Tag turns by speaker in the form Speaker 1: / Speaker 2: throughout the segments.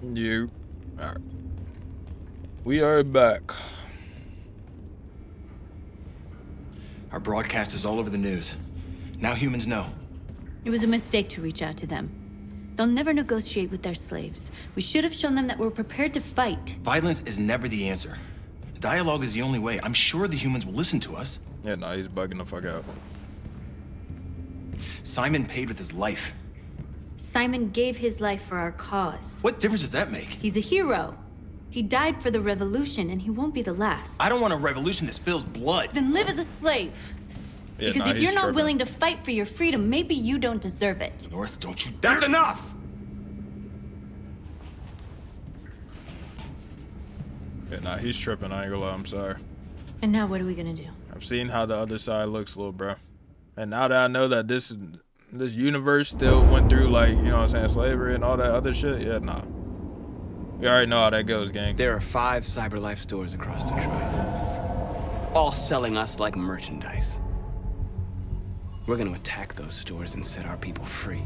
Speaker 1: You. Alright. We are back.
Speaker 2: Our broadcast is all over the news. Now humans know.
Speaker 3: It was a mistake to reach out to them. They'll never negotiate with their slaves. We should have shown them that we're prepared to fight.
Speaker 2: Violence is never the answer. Dialogue is the only way. I'm sure the humans will listen to us.
Speaker 1: Yeah, nah, he's bugging the fuck out.
Speaker 2: Simon paid with his life.
Speaker 3: Simon gave his life for our cause.
Speaker 2: What difference does that make?
Speaker 3: He's a hero. He died for the revolution, and he won't be the last.
Speaker 2: I don't want a revolution that spills blood.
Speaker 3: Then live as a slave.
Speaker 1: Yeah,
Speaker 3: Because
Speaker 1: nah,
Speaker 3: if
Speaker 1: he's
Speaker 3: you're not
Speaker 1: tripping.
Speaker 3: willing to fight for your freedom, maybe you don't deserve it.
Speaker 2: North, don't you
Speaker 4: That's
Speaker 2: dare-
Speaker 4: enough!
Speaker 1: Yeah, nah, he's tripping. I ain't gonna lie. I'm sorry.
Speaker 3: And now what are we gonna do?
Speaker 1: I've seen how the other side looks, little bro. And now that I know that this universe still went through, like, you know what I'm saying, slavery and all that other shit, yeah, nah. You already know how that goes, gang.
Speaker 4: There are 5 CyberLife stores across Detroit, all selling us like merchandise. We're gonna attack those stores and set our people free.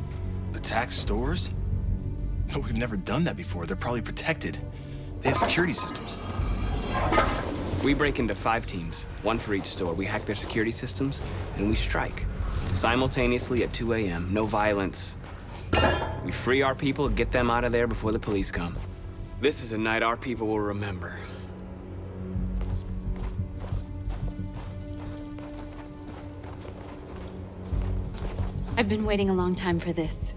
Speaker 2: Attack stores? No, we've never done that before. They're probably protected. They have security systems.
Speaker 4: We break into 5 teams, 1 for each store. We hack their security systems, and we strike. Simultaneously at 2 a.m., no violence. We free our people, get them out of there before the police come. This is a night our people will remember.
Speaker 3: I've been waiting a long time for this.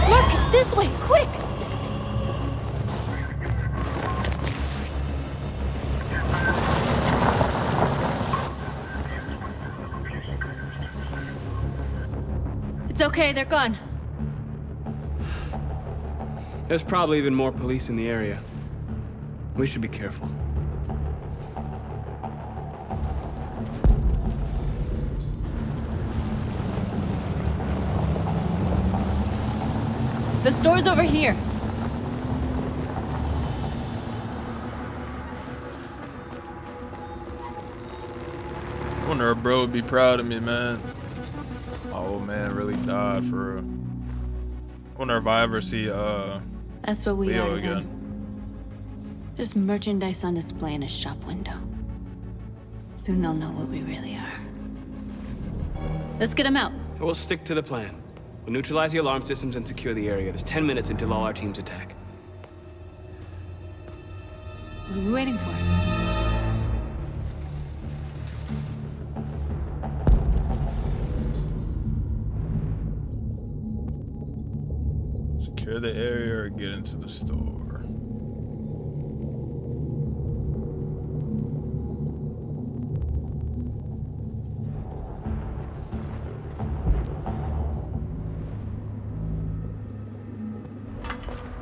Speaker 3: Look, it's this way, quick! It's okay, they're gone.
Speaker 4: There's probably even more police in the area. We should be careful.
Speaker 3: The store's over here.
Speaker 1: I wonder if bro would be proud of me, man. My old man really died for real. I wonder if I ever see
Speaker 3: That's what we
Speaker 1: Leo
Speaker 3: are to
Speaker 1: again.
Speaker 3: them. Just merchandise on display in a shop window. Soon they'll know what we really are. Let's get them out.
Speaker 4: We'll stick to the plan. We'll neutralize the alarm systems and secure the area. There's 10 minutes until all our teams attack.
Speaker 3: What are we waiting for?
Speaker 1: secure the area or get into the store.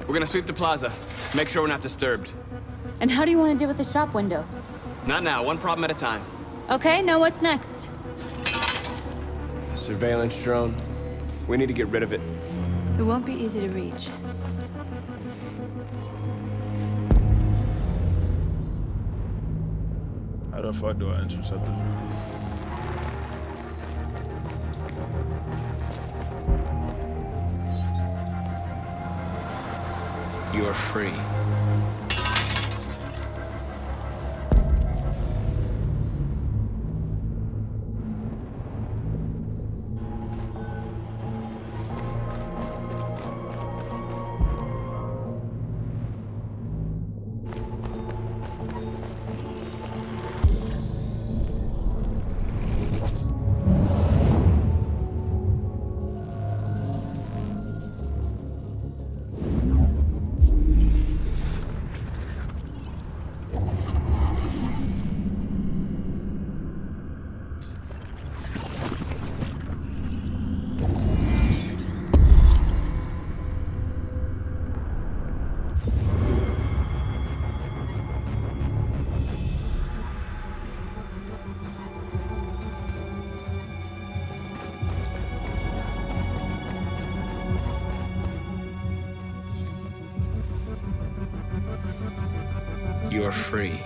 Speaker 4: We're gonna sweep the plaza. Make sure we're not disturbed.
Speaker 3: And how do you want to deal with the shop window?
Speaker 4: Not now, one problem at a time.
Speaker 3: Okay, now what's next?
Speaker 5: A surveillance drone. We need to get rid of it.
Speaker 3: It won't be easy to reach.
Speaker 1: How the fuck do I intercept this?
Speaker 4: You're free. You're free.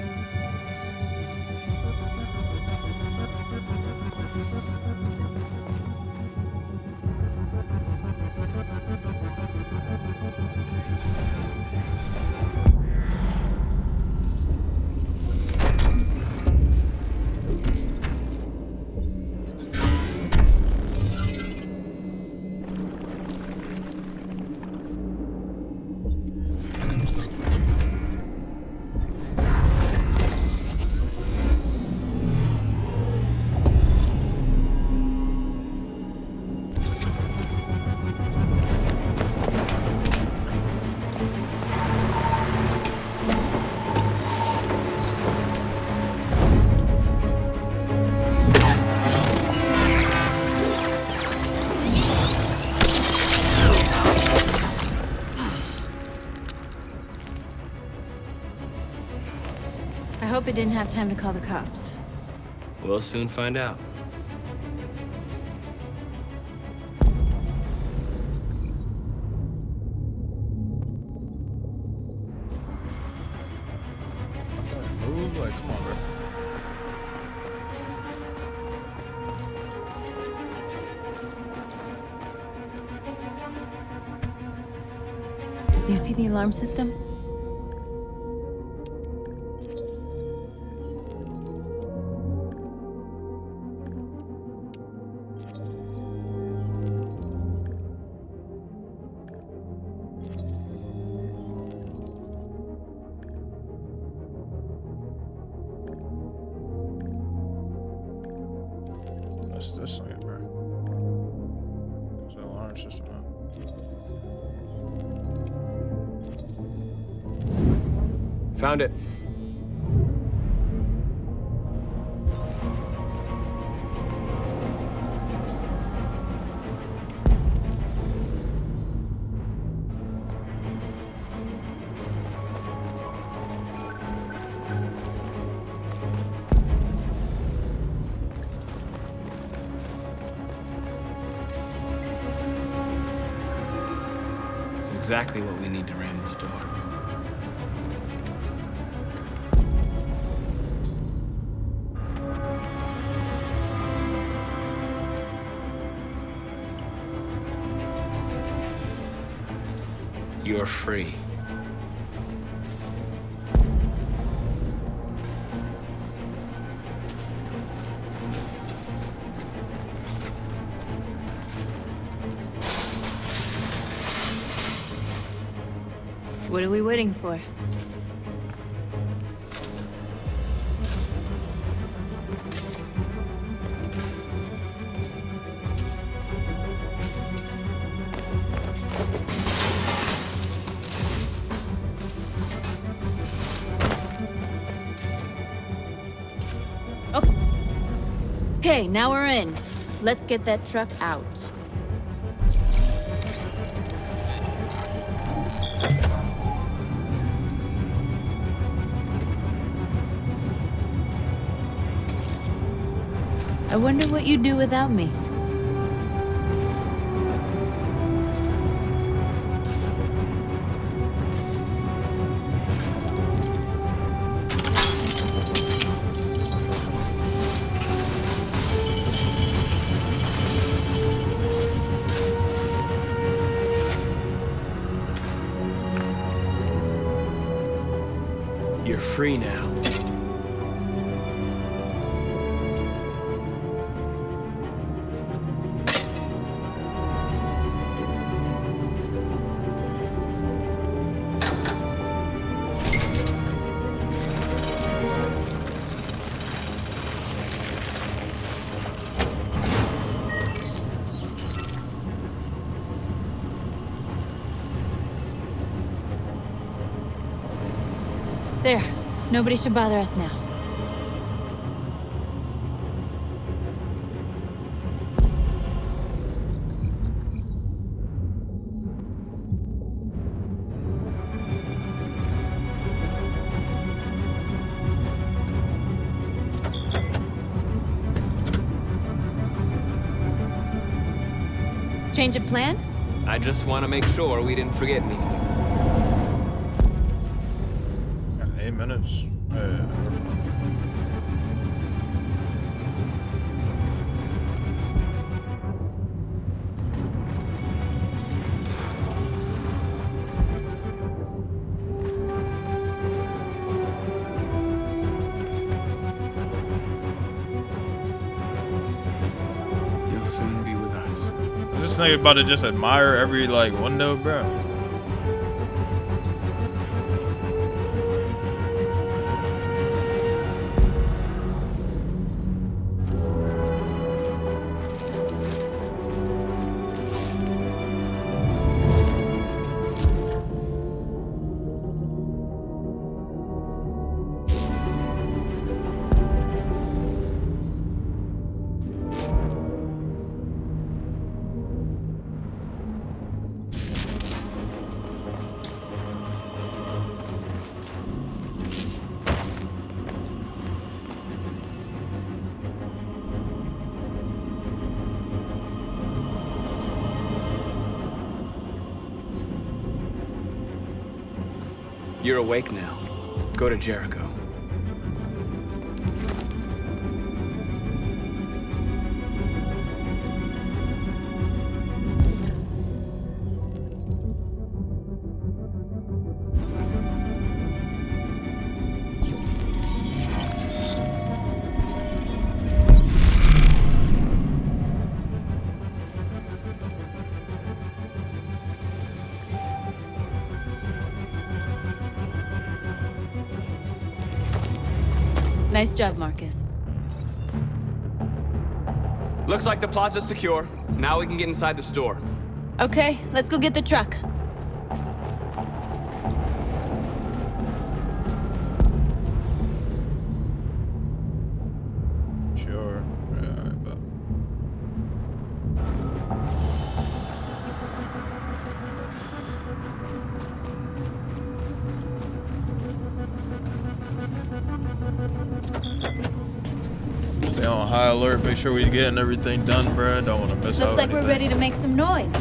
Speaker 3: I hope it didn't have time to call the cops.
Speaker 4: We'll soon find out.
Speaker 1: Move, like, come on, bro.
Speaker 3: You see the alarm system?
Speaker 1: That's this thing, bro. There's an alarm system now.
Speaker 5: Found it.
Speaker 4: Exactly what we need to ram the store. You're free.
Speaker 3: What are we waiting for? Okay, now we're in. Let's get that truck out. I wonder what you'd do without me.
Speaker 5: You're free now.
Speaker 3: There. Nobody should bother us now. Change of plan?
Speaker 4: I just want to make sure we didn't forget anything.
Speaker 1: 8 minutes. Yeah, we're fine.
Speaker 4: You'll soon be with us.
Speaker 1: I'm just thinking about to just admire every like window, bro.
Speaker 4: You're awake now. Go to Jericho.
Speaker 3: Nice job, Marcus.
Speaker 4: Looks like the plaza's secure. Now we can get inside the store.
Speaker 3: Okay, let's go get the truck.
Speaker 1: Sure. Yeah, alright, but stay on high alert. Make sure we're getting everything done, bro. Don't want to miss out.
Speaker 3: Looks like we're
Speaker 1: anything.
Speaker 3: ready to make some noise.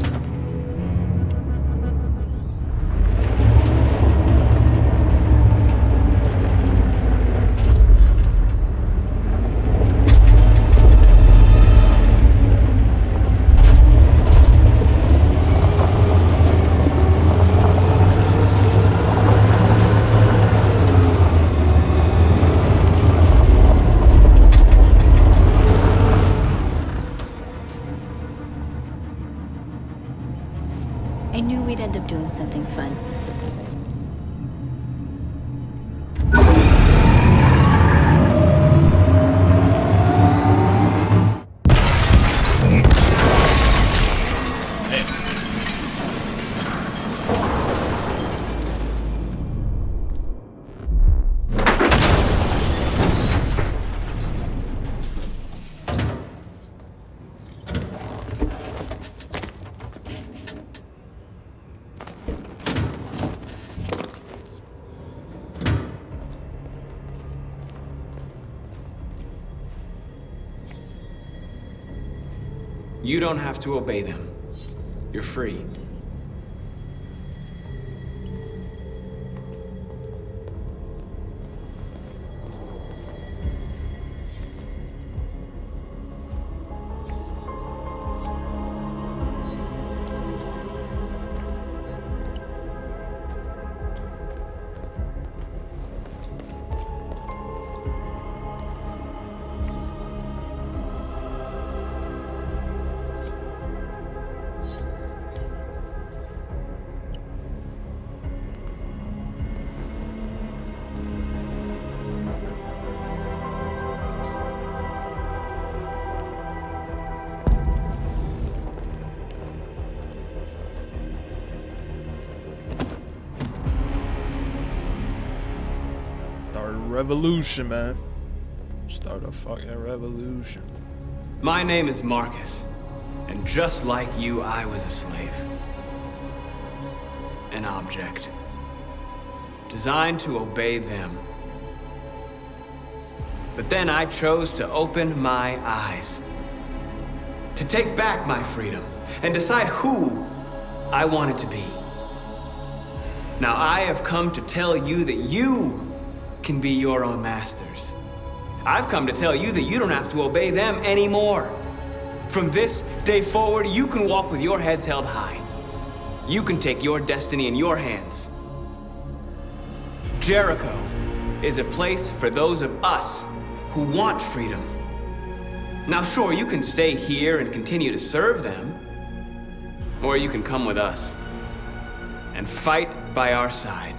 Speaker 3: I knew we'd end up doing something fun.
Speaker 4: You don't have to obey them. You're free.
Speaker 1: Start a revolution, man. Start a fucking revolution.
Speaker 4: My name is Marcus, and just like you, I was a slave. An object. Designed to obey them. But then I chose to open my eyes. To take back my freedom, and decide who I wanted to be. Now I have come to tell you that you can be your own masters. I've come to tell you that you don't have to obey them anymore. From this day forward, you can walk with your heads held high. You can take your destiny in your hands. Jericho is a place for those of us who want freedom. Now, sure, you can stay here and continue to serve them, or you can come with us and fight by our side.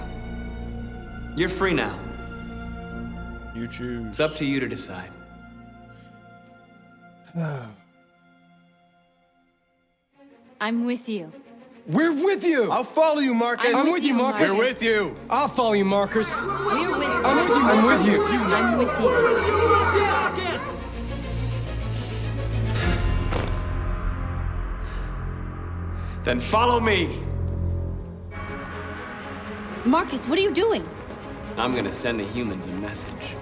Speaker 4: You're free now.
Speaker 1: You choose.
Speaker 4: It's up to you to decide.
Speaker 3: I'm with you.
Speaker 5: We're with you!
Speaker 6: I'll follow you, Marcus.
Speaker 5: I'm with you, Marcus.
Speaker 6: We're with you.
Speaker 5: I'll follow you, Marcus.
Speaker 3: We're with you.
Speaker 5: I'm with you, I'm with you.
Speaker 3: I'm with you.
Speaker 4: Then follow me.
Speaker 3: Marcus, what are you doing?
Speaker 4: I'm gonna send the humans a message.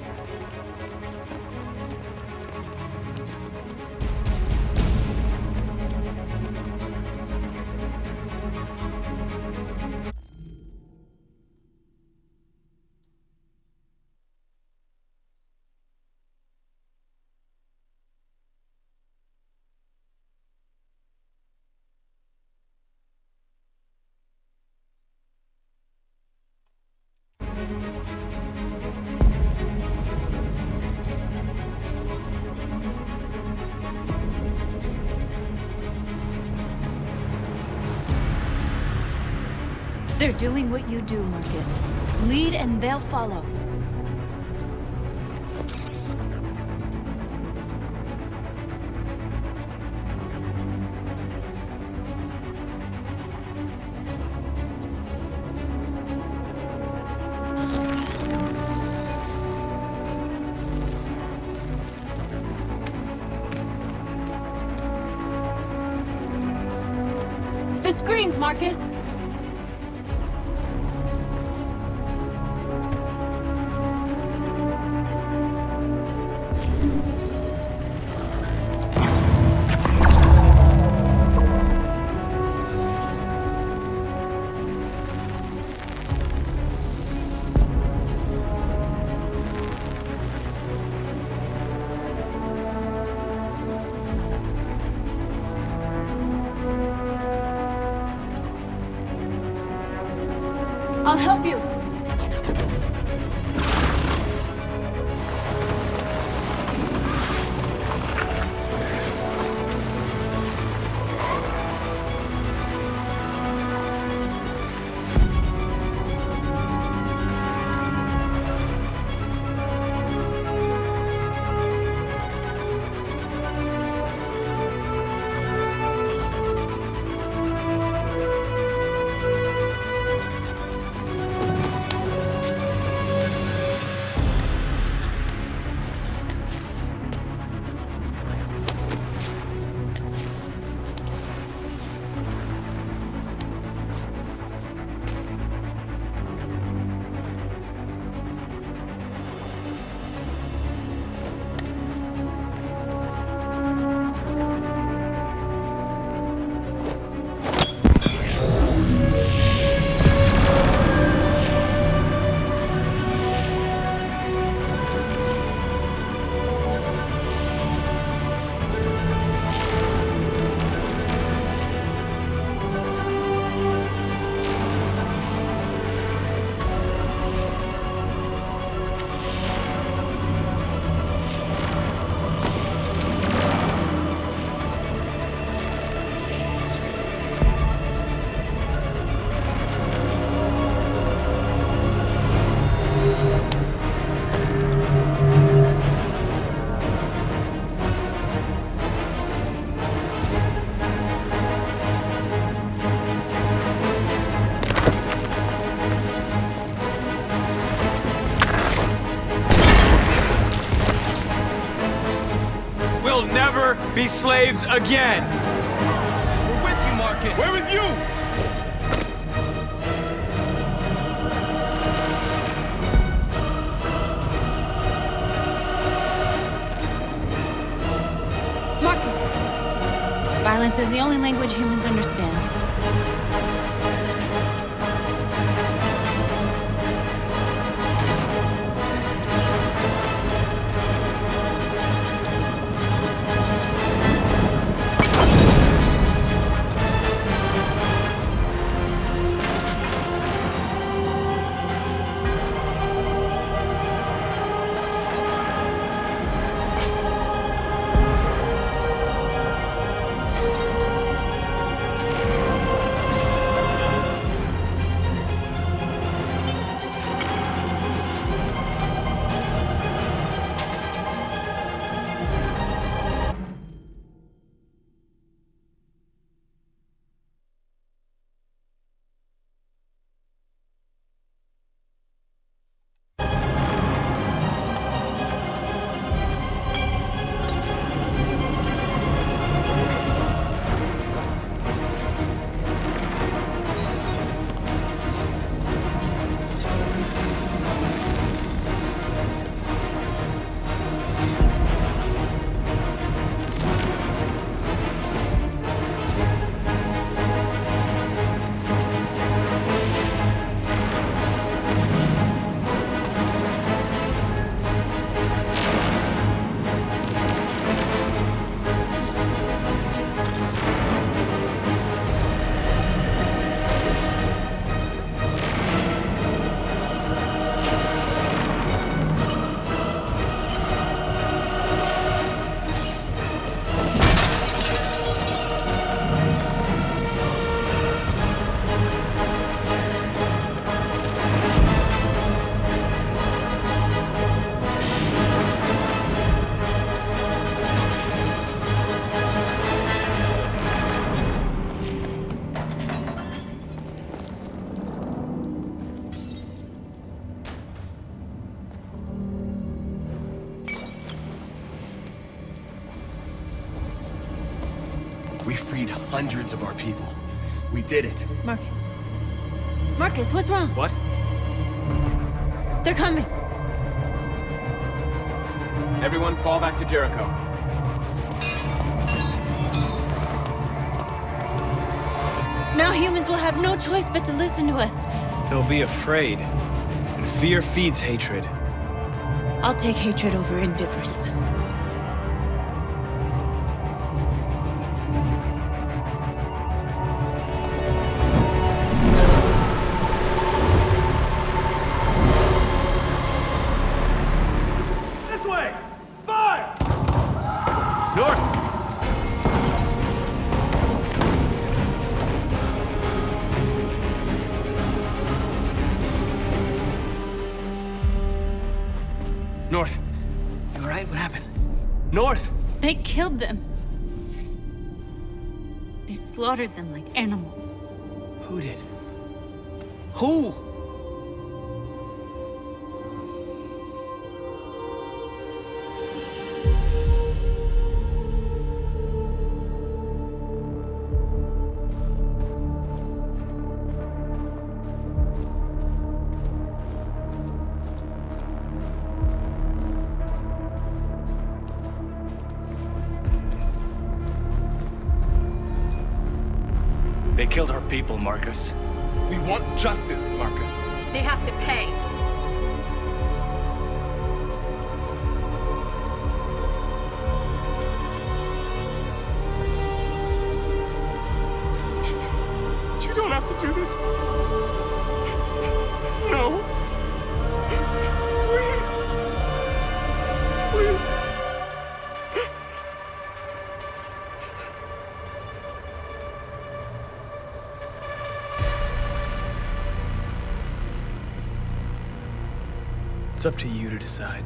Speaker 3: They're doing what you do, Marcus. Lead and they'll follow. The screens, Marcus! I'll help you.
Speaker 4: We'll never be slaves again. We're with you, Marcus.
Speaker 6: We're with you.
Speaker 3: Marcus! Violence is the only language humans understand.
Speaker 2: freed hundreds of our people. We did it.
Speaker 3: Marcus. Marcus, what's wrong?
Speaker 4: What?
Speaker 3: They're coming.
Speaker 5: Everyone fall back to Jericho.
Speaker 3: Now humans will have no choice but to listen to us.
Speaker 4: They'll be afraid. And fear feeds hatred.
Speaker 3: I'll take hatred over indifference.
Speaker 4: North. You alright? What happened? North!
Speaker 3: They killed them. They slaughtered them like animals.
Speaker 4: Who did? Who?
Speaker 2: They killed our people, Marcus.
Speaker 7: We want justice, Marcus.
Speaker 3: They have to pay.
Speaker 7: You don't have to do this. No. Please. Please.
Speaker 4: It's up to you to decide.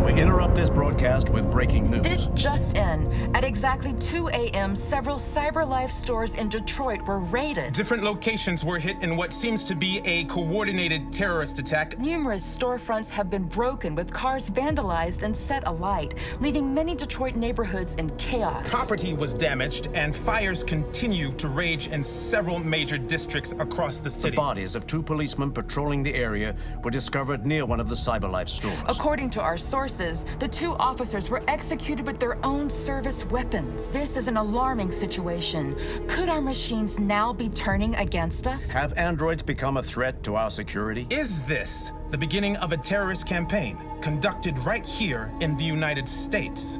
Speaker 8: We interrupt this broadcast with breaking news.
Speaker 9: This just in. At exactly 2 a.m., several CyberLife stores in Detroit were raided.
Speaker 7: Different locations were hit in what seems to be a coordinated terrorist attack.
Speaker 9: Numerous storefronts have been broken, with cars vandalized and set alight, leaving many Detroit neighborhoods in chaos.
Speaker 7: Property was damaged, and fires continue to rage in several major districts across the
Speaker 8: The
Speaker 7: city.
Speaker 8: bodies of 2 policemen patrolling the area were discovered near one of the CyberLife stores.
Speaker 9: According to our sources, the 2 officers were executed with their own service weapons. This is an alarming situation. Could our machines now be turning against us?
Speaker 8: Have androids become a threat to our security?
Speaker 7: Is this the beginning of a terrorist campaign conducted right here in the United States?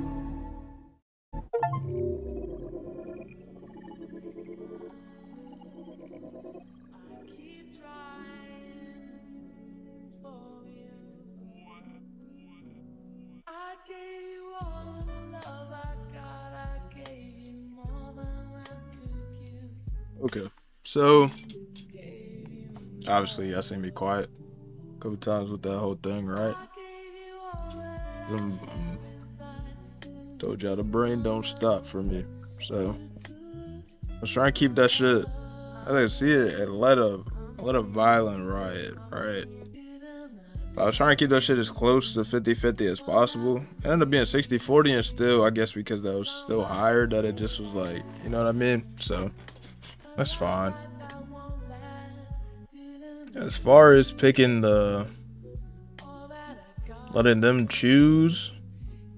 Speaker 1: Okay, so obviously I seen me quiet a couple times with that whole thing, right? Told y'all the brain don't stop for me, so I was trying to keep that shit. I didn't see it led a violent riot, right? I was trying to keep that shit as close to 50-50 as possible. It ended up being 60-40, and still, I guess because that was still higher, that it just was like, you know what I mean? So that's fine. As far as picking letting them choose,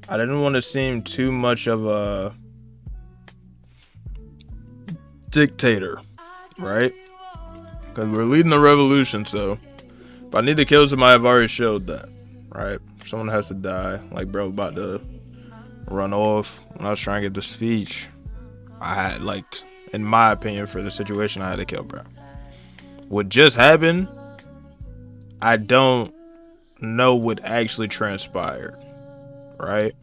Speaker 1: I didn't want to seem too much of a dictator, right? Because we're leading the revolution, so if I need to kill somebody, I've already showed that, right? Someone has to die. Like, bro, about to run off. When I was trying to get the speech, I had, like, in my opinion, for the situation, I had to kill bro. What just happened, I don't know what actually transpired, right?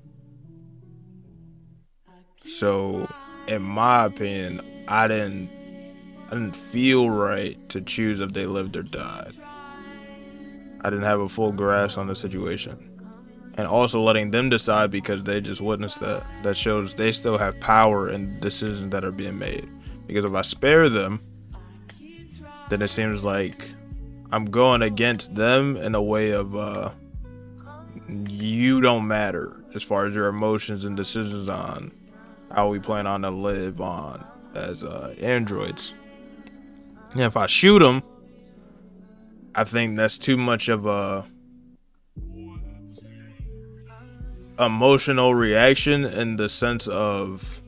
Speaker 1: So, in my opinion, I didn't feel right to choose if they lived or died. I didn't have a full grasp on the situation. and also letting them decide because they just witnessed that. That shows they still have power in decisions that are being made. Because if I spare them, then it seems like I'm going against them in a way of you don't matter as far as your emotions and decisions on how we plan on to live on as androids. And if I shoot them, I think that's too much of a emotional reaction in the sense of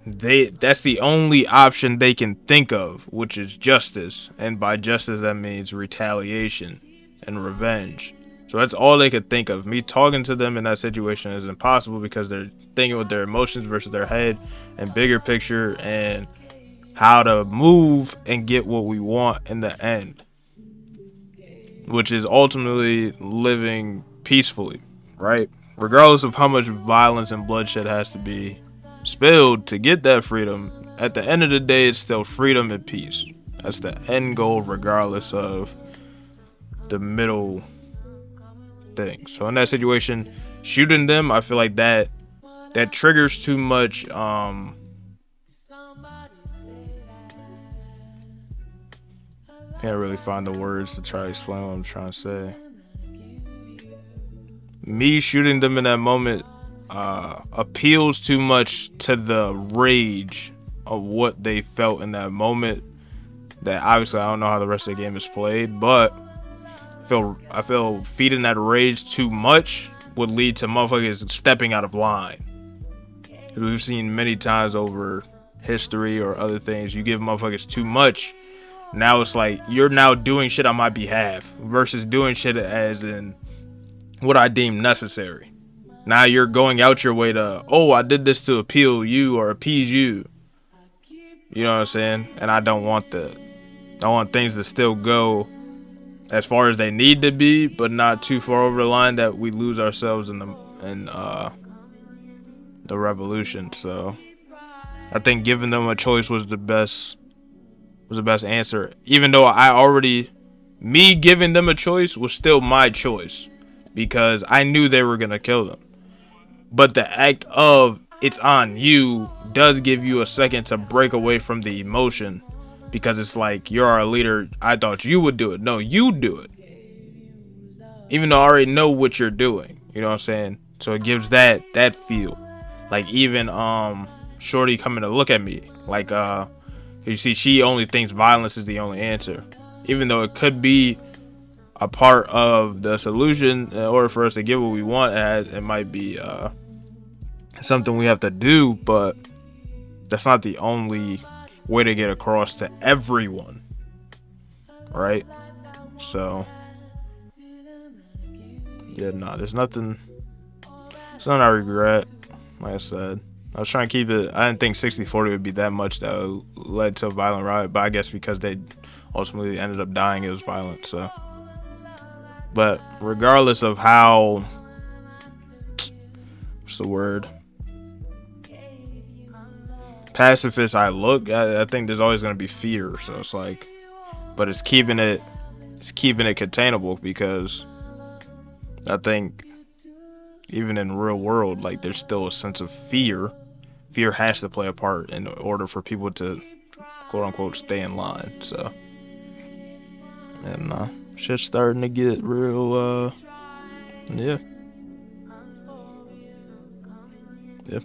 Speaker 1: that's the only option they can think of, which is justice, and by justice that means retaliation and revenge. So that's all they could think of. Me talking to them in that situation is impossible because they're thinking with their emotions versus their head and bigger picture and how to move and get what we want in the end, which is ultimately living peacefully, right? Regardless of how much violence and bloodshed has to be spilled to get that freedom, at the end of the day, it's still freedom and peace. That's the end goal, regardless of the middle thing. So in that situation, shooting them, I feel like that triggers too much. Can't really find the words to try to explain what I'm trying to say. Me shooting them in that moment appeals too much to the rage of what they felt in that moment. That obviously I don't know how the rest of the game is played, but I feel feeding that rage too much would lead to motherfuckers stepping out of line. We've seen many times over history or other things, you give motherfuckers too much. Now it's like you're now doing shit on my behalf versus doing shit as in what I deem necessary. Now you're going out your way to, oh, I did this to appeal you or appease you. You know what I'm saying? And I don't want that. I want things to still go as far as they need to be, but not too far over the line that we lose ourselves in the revolution. So I think giving them a choice was the best answer. Even though me giving them a choice was still my choice because I knew they were gonna kill them. But the act of it's on you does give you a second to break away from the emotion, because it's like, you're our leader, I thought you would do it. No, you do it. Even though I already know what you're doing. You know what I'm saying? So it gives that feel. Like even Shorty coming to look at me. Like you see, she only thinks violence is the only answer. Even though it could be a part of the solution in order for us to get what we want, it might be something we have to do, but that's not the only way to get across to everyone, right? So yeah, there's nothing I regret. Like I said, I was trying to keep it. I didn't think 60-40 would be that much that led to a violent riot, but I guess because they ultimately ended up dying, it was violent. So, but regardless of how, what's the word, pacifist I look, I think there's always going to be fear. So it's like, but it's keeping it containable, because I think even in real world, like, there's still a sense of fear. Fear has to play a part in order for people to, quote unquote, stay in line. So, and shit's starting to get real. Yeah. Yep.